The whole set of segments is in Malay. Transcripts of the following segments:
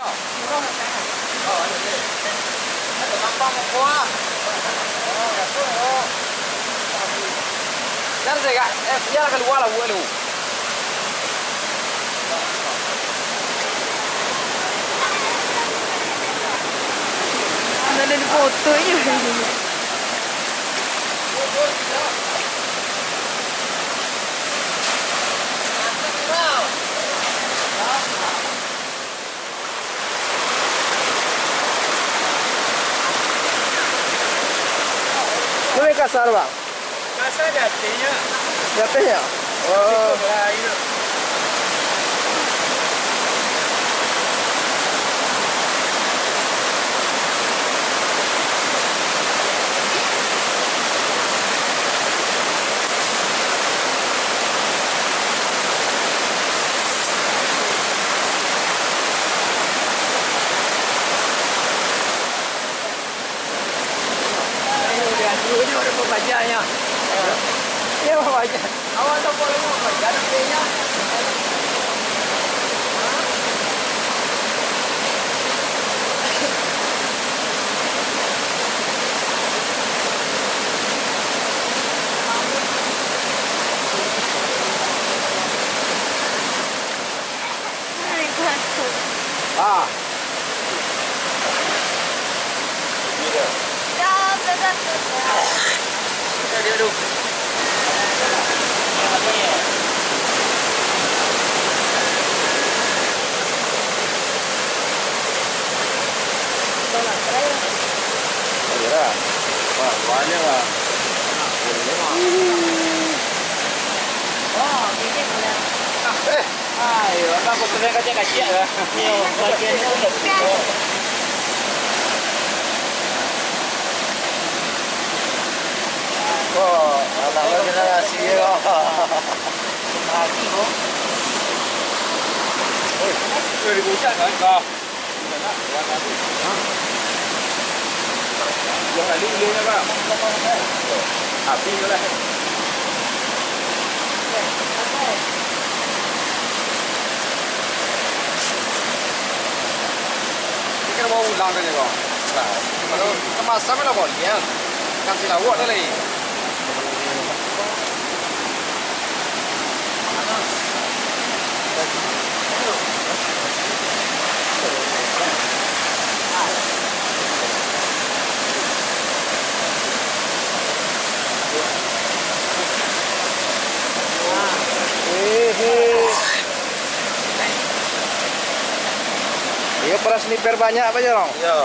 Ya keluar lah lu. Ada di foto je. Lu ni kasar bang? Kasar jatuhnya. Jatuhnya? Oh. Ini orang pembajanya. Dia pembaja. Awak tak boleh membaca namanya. Ah. Dia dulu. Ya, wah banyak lah. Oh, ini boleh. Ayo, aku sudah kacau-kacau lah. Yo, bagian itu udah cukup. Oh, anak generasi ya. Lagi kok. Oi, dibucat kan kau? Nak warna tu. Yang lalu ulungnya bang. Api je lah. Ini kan mau ulang kan ya kau? Kalau kemasan mana kau ni ya? Kan sila awak dah lagi. Iya, para sniper banyak apa ya, Rong? Ya.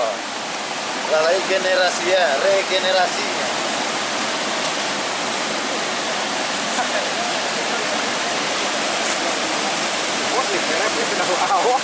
Lalai generasi ya, regenerasinya. Wah, sniper apa pindah awak?